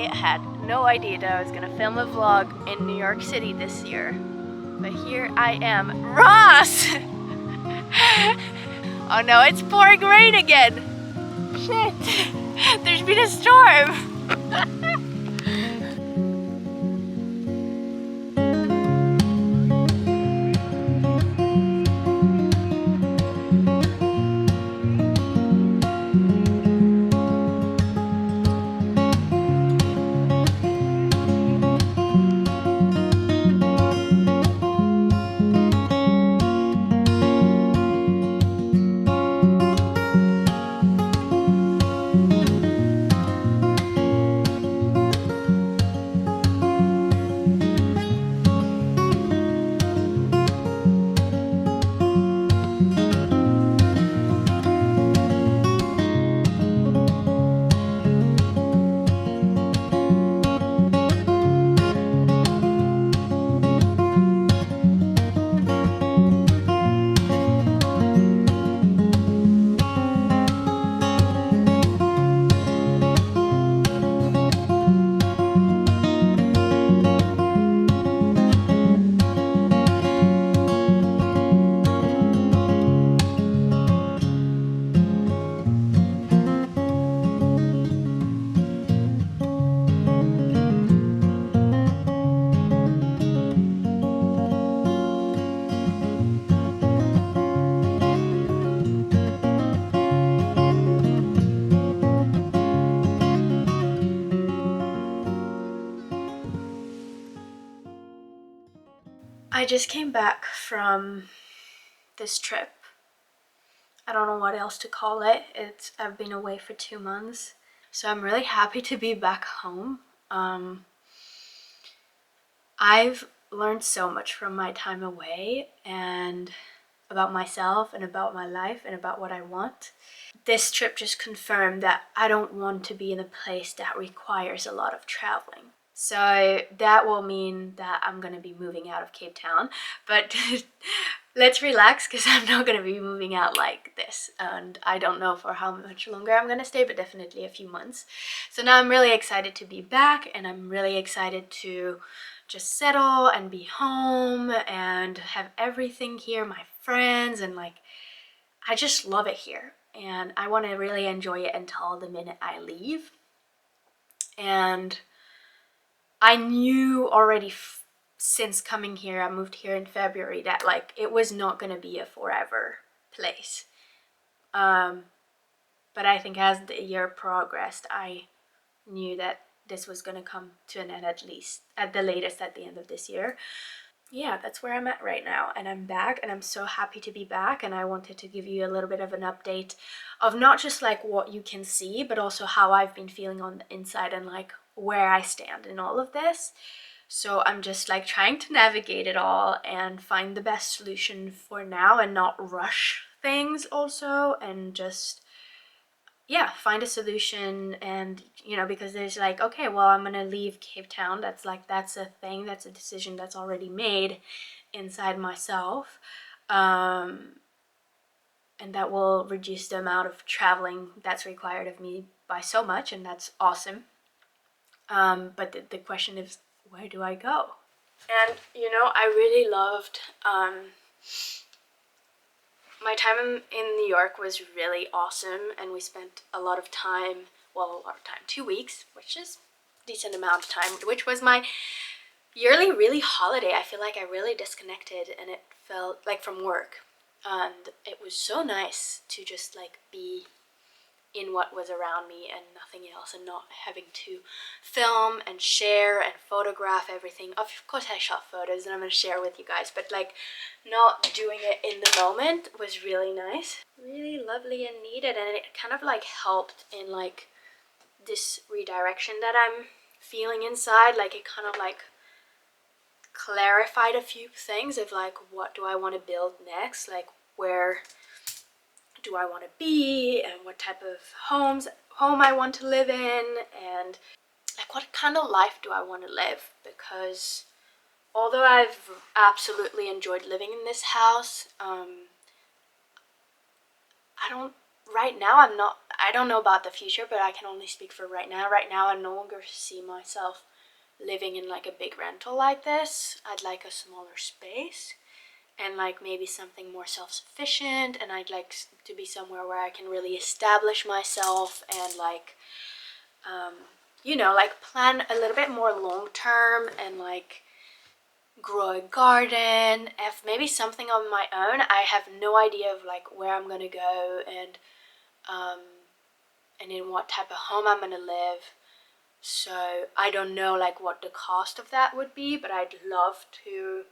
I had no idea that I was gonna film a vlog in New York City this year. But here I am. Ross! Oh no, it's pouring rain again! Shit! There's been a storm! I just came back from this trip. I don't know what else to call it. I've been away for 2 months, so I'm really happy to be back home. I've learned so much from my time away and about myself and about my life and about what I want. This trip just confirmed that I don't want to be in a place that requires a lot of traveling. So that will mean that I'm gonna be moving out of Cape Town, but let's relax because I'm not gonna be moving out like this, and I don't know for how much longer I'm gonna stay, but definitely a few months. So now I'm really excited to be back, and I'm really excited to just settle and be home and have everything here, my friends, and like I just love it here, and I want to really enjoy it until the minute I leave. And I knew already since coming here, I moved here in February, that like it was not going to be a forever place. But I think as the year progressed, I knew that this was going to come to an end, at least at the latest at the end of this year. Yeah, that's where I'm at right now, and I'm back, and I'm so happy to be back. And I wanted to give you a little bit of an update of not just like what you can see, but also how I've been feeling on the inside and like where I stand in all of this. So I'm just like trying to navigate it all and find the best solution for now and not rush things also, and just yeah, find a solution. And you know, because there's like, okay, well, I'm gonna leave Cape Town, that's a thing, that's a decision that's already made inside myself, and that will reduce the amount of traveling that's required of me by so much, and that's awesome. But the question is, where do I go? And you know, I really loved my time in New York was really awesome, and we spent a lot of time, well, a lot of time, 2 weeks, which is a decent amount of time, which was my yearly really holiday. I feel like I really disconnected, and it felt like from work, and it was so nice to just like be in what was around me and nothing else, and not having to film and share and photograph everything. Of course I shot photos and I'm going to share with you guys, but like not doing it in the moment was really nice, really lovely and needed. And it kind of like helped in like this redirection that I'm feeling inside. Like it kind of like clarified a few things of like, what do I want to build next, like where do I want to be, and what type of home I want to live in, and like what kind of life do I want to live. Because although I've absolutely enjoyed living in this house, I don't right now, I don't know about the future, but I can only speak for right now. Right now, I no longer see myself living in like a big rental like this. I'd like a smaller space and like maybe something more self-sufficient, and I'd like to be somewhere where I can really establish myself and like you know, like plan a little bit more long term and like grow a garden, have maybe something on my own. I have no idea of like where I'm gonna go um and in what type of home I'm gonna live. So I don't know like what the cost of that would be, but I'd love to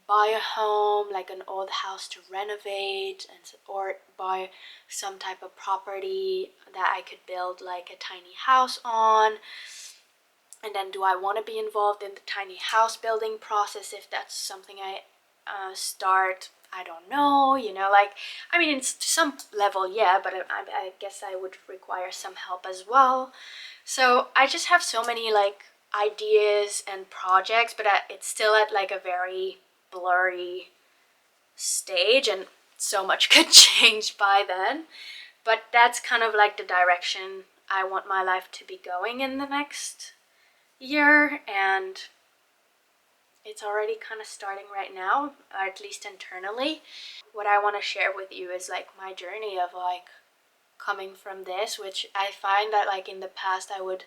buy a home, like an old house to renovate, and or buy some type of property that I could build like a tiny house on. And then do I want to be involved in the tiny house building process if that's something I start? I don't know, you know, like, I mean, it's to some level, yeah, but I guess I would require some help as well. So I just have so many like ideas and projects, but it's still at like a very blurry stage, and so much could change by then. But that's kind of like the direction I want my life to be going in the next year, and it's already kind of starting right now, or at least internally. What I want to share with you is like my journey of like coming from this, which I find that like in the past I would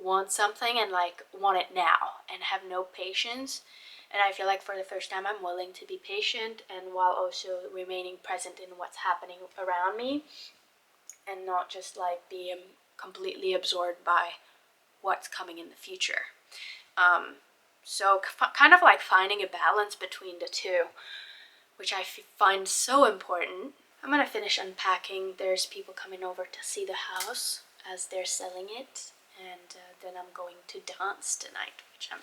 want something and like want it now and have no patience. And I feel like for the first time I'm willing to be patient, and while also remaining present in what's happening around me and not just like being completely absorbed by what's coming in the future. So kind of like finding a balance between the two, which I find so important. I'm gonna finish unpacking. There's people coming over to see the house as they're selling it, and then I'm going to dance tonight, which I'm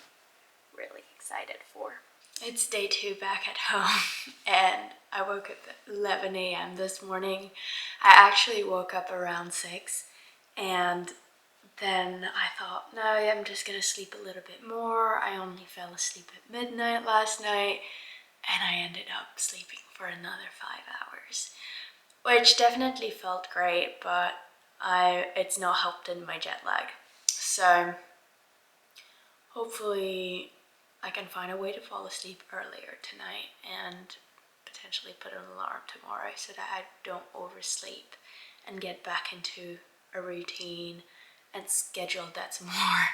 really excited for. It's day 2 back at home, and I woke up at 11 a.m. this morning. I actually woke up around 6, and then I thought, no, I'm just gonna sleep a little bit more. I only fell asleep at midnight last night, and I ended up sleeping for another 5 hours, which definitely felt great, but it's not helped in my jet lag. So hopefully I can find a way to fall asleep earlier tonight and potentially put an alarm tomorrow so that I don't oversleep and get back into a routine and schedule that's more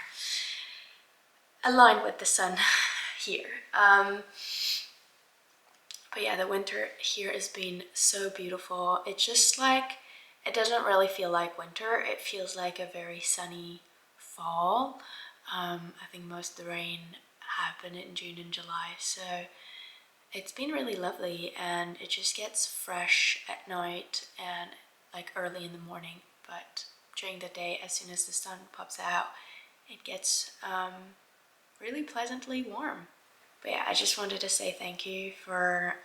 aligned with the sun here. But yeah, the winter here has been so beautiful. It's just like, it doesn't really feel like winter. It feels like a very sunny fall. I think most of the rain happened in June and July, so it's been really lovely, and it just gets fresh at night and like early in the morning, but during the day, as soon as the sun pops out, it gets really pleasantly warm. But yeah, I just wanted to say thank you for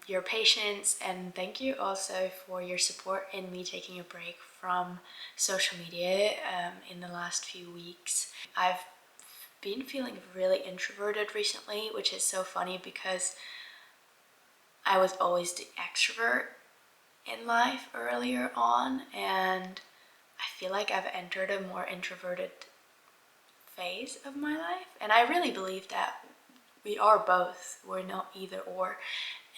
your patience, and thank you also for your support in me taking a break from social media in the last few weeks. I've been feeling really introverted recently, which is so funny because I was always the extrovert in life earlier on, and I feel like I've entered a more introverted phase of my life, and I really believe that we are both. We're not either or,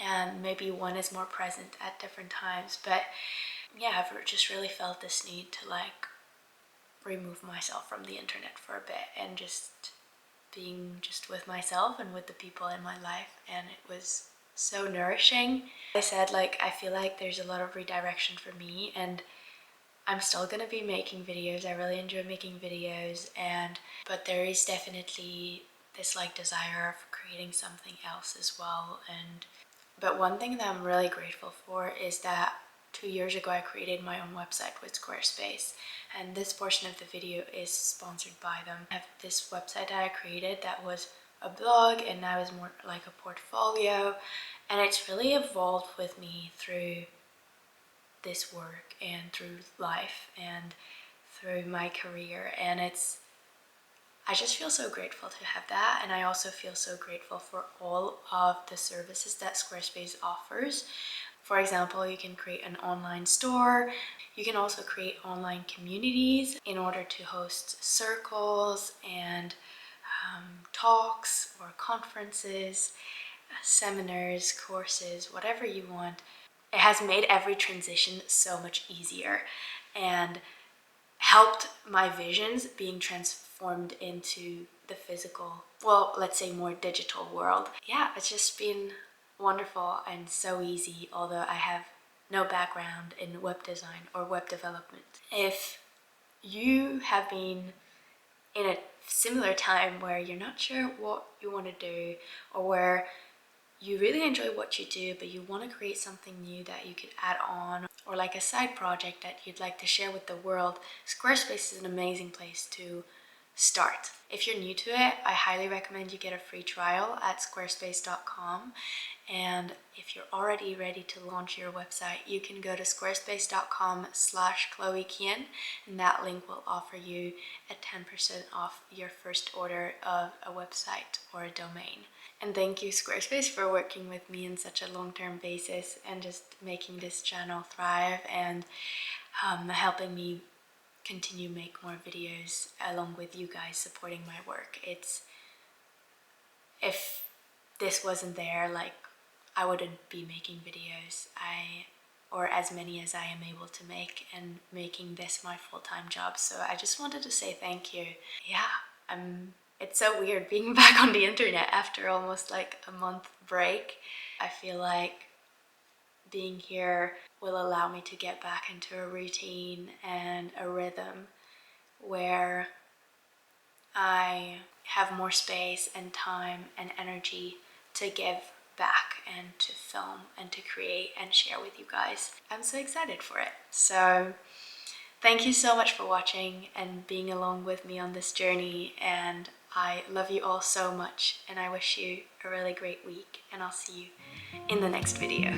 and maybe one is more present at different times. But yeah, I've just really felt this need to like remove myself from the internet for a bit and just being just with myself and with the people in my life, and it was so nourishing. I said, like, I feel like there's a lot of redirection for me, and I'm still gonna be making videos. I really enjoy making videos, but there is definitely this like desire of creating something else as well. But one thing that I'm really grateful for is that 2 years ago I created my own website with Squarespace, and this portion of the video is sponsored by them. I have this website that I created that was a blog, and now is more like a portfolio, and it's really evolved with me through this work and through life and through my career, and I just feel so grateful to have that. And I also feel so grateful for all of the services that Squarespace offers. For example, you can create an online store. You can also create online communities in order to host circles and talks or conferences, seminars, courses, whatever you want. It has made every transition so much easier and helped my visions being transformed into the physical, well, let's say more digital world. Yeah, it's just been wonderful and so easy, although I have no background in web design or web development. If you have been in a similar time where you're not sure what you want to do, or where you really enjoy what you do but you want to create something new that you could add on, or like a side project that you'd like to share with the world, Squarespace is an amazing place to start. If you're new to it, I highly recommend you get a free trial at squarespace.com. And if you're already ready to launch your website, you can go to squarespace.com/ChloeKian, and that link will offer you a 10% off your first order of a website or a domain. And thank you, Squarespace, for working with me on such a long-term basis and just making this channel thrive and helping me continue make more videos along with you guys supporting my work. If this wasn't there, like, I wouldn't be making videos or as many as I am able to make, and making this my full-time job. So I just wanted to say thank you. Yeah, it's so weird being back on the internet after almost like a month break. I feel like being here will allow me to get back into a routine and a rhythm where I have more space and time and energy to give back and to film and to create and share with you guys. I'm so excited for it. So thank you so much for watching and being along with me on this journey, and I love you all so much, and I wish you a really great week, and I'll see you in the next video.